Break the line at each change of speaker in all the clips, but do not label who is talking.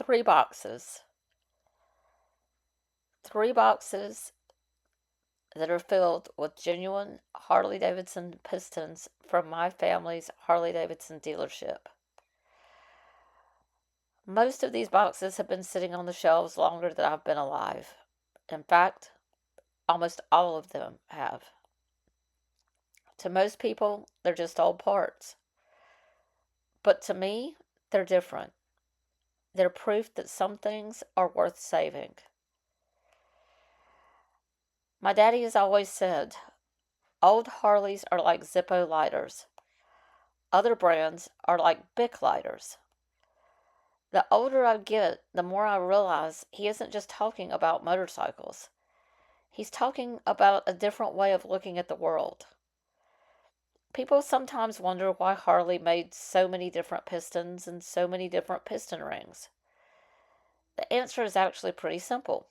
Three boxes. Three boxes that are filled with genuine Harley-Davidson pistons from my family's Harley-Davidson dealership. Most of these boxes have been sitting on the shelves longer than I've been alive. In fact, almost all of them have. To most people, they're just old parts. But to me, they're different. They're proof that some things are worth saving. My daddy has always said, old Harleys are like Zippo lighters. Other brands are like Bic lighters. The older I get, the more I realize he isn't just talking about motorcycles. He's talking about a different way of looking at the world. People sometimes wonder why Harley made so many different pistons and so many different piston rings. The answer is actually pretty simple.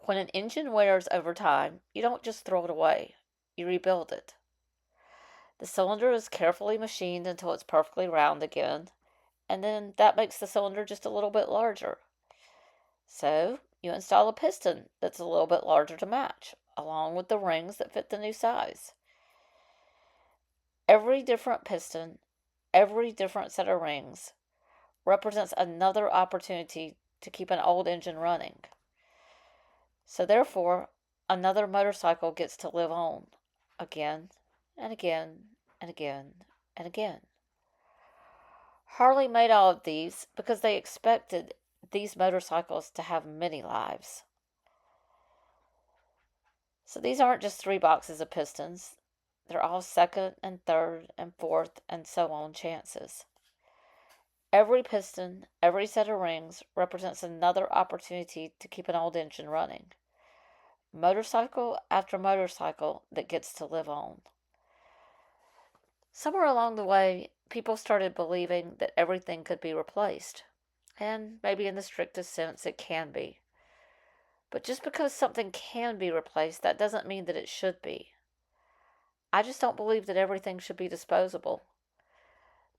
When an engine wears over time, you don't just throw it away, you rebuild it. The cylinder is carefully machined until it's perfectly round again, and then that makes the cylinder just a little bit larger. So, you install a piston that's a little bit larger to match, along with the rings that fit the new size. Every different piston, every different set of rings, represents another opportunity to keep an old engine running. So therefore, another motorcycle gets to live on, again and again and again and again. Harley made all of these because they expected these motorcycles to have many lives. So these aren't just three boxes of pistons. They're all second and third and fourth and so on chances. Every piston, every set of rings represents another opportunity to keep an old engine running. Motorcycle after motorcycle that gets to live on. Somewhere along the way, people started believing that everything could be replaced. And maybe in the strictest sense, it can be. But just because something can be replaced, that doesn't mean that it should be. I just don't believe that everything should be disposable.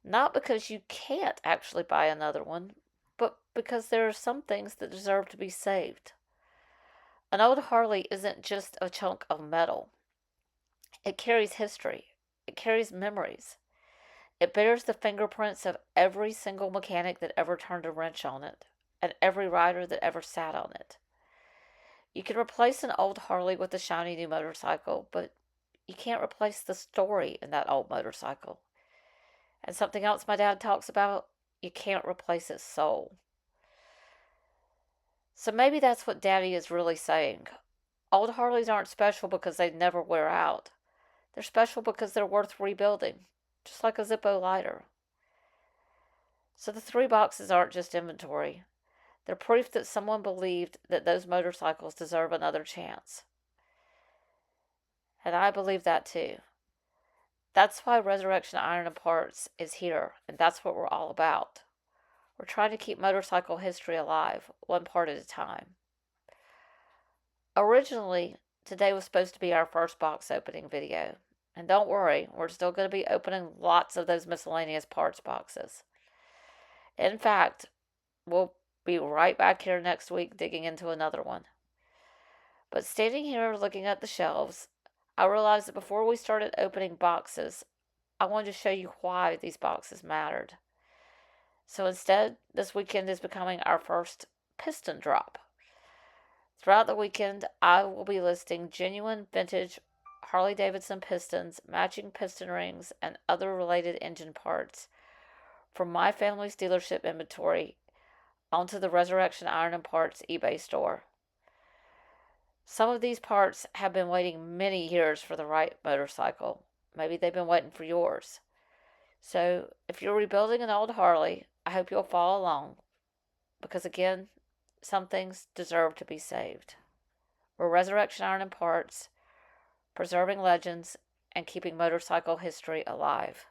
Not because you can't actually buy another one, but because there are some things that deserve to be saved. An old Harley isn't just a chunk of metal. It carries history. It carries memories. It bears the fingerprints of every single mechanic that ever turned a wrench on it, and every rider that ever sat on it. You can replace an old Harley with a shiny new motorcycle, but you can't replace the story in that old motorcycle. And something else my dad talks about, you can't replace its soul. So maybe that's what Daddy is really saying. Old Harleys aren't special because they never wear out. They're special because they're worth rebuilding, just like a Zippo lighter. So the three boxes aren't just inventory. They're proof that someone believed that those motorcycles deserve another chance. And I believe that too. That's why Resurrection Iron and Parts is here, and that's what we're all about. We're trying to keep motorcycle history alive, one part at a time. Originally, today was supposed to be our first box opening video. And don't worry, we're still going to be opening lots of those miscellaneous parts boxes. In fact, we'll be right back here next week digging into another one. But standing here looking at the shelves, I realized that before we started opening boxes, I wanted to show you why these boxes mattered. So instead, this weekend is becoming our first piston drop. Throughout the weekend, I will be listing genuine vintage Harley-Davidson pistons, matching piston rings, and other related engine parts from my family's dealership inventory onto the Resurrection Iron and Parts eBay store. Some of these parts have been waiting many years for the right motorcycle. Maybe they've been waiting for yours. So if you're rebuilding an old Harley, I hope you'll follow along. Because again, some things deserve to be saved. We're Resurrection Iron and Parts, preserving legends and keeping motorcycle history alive.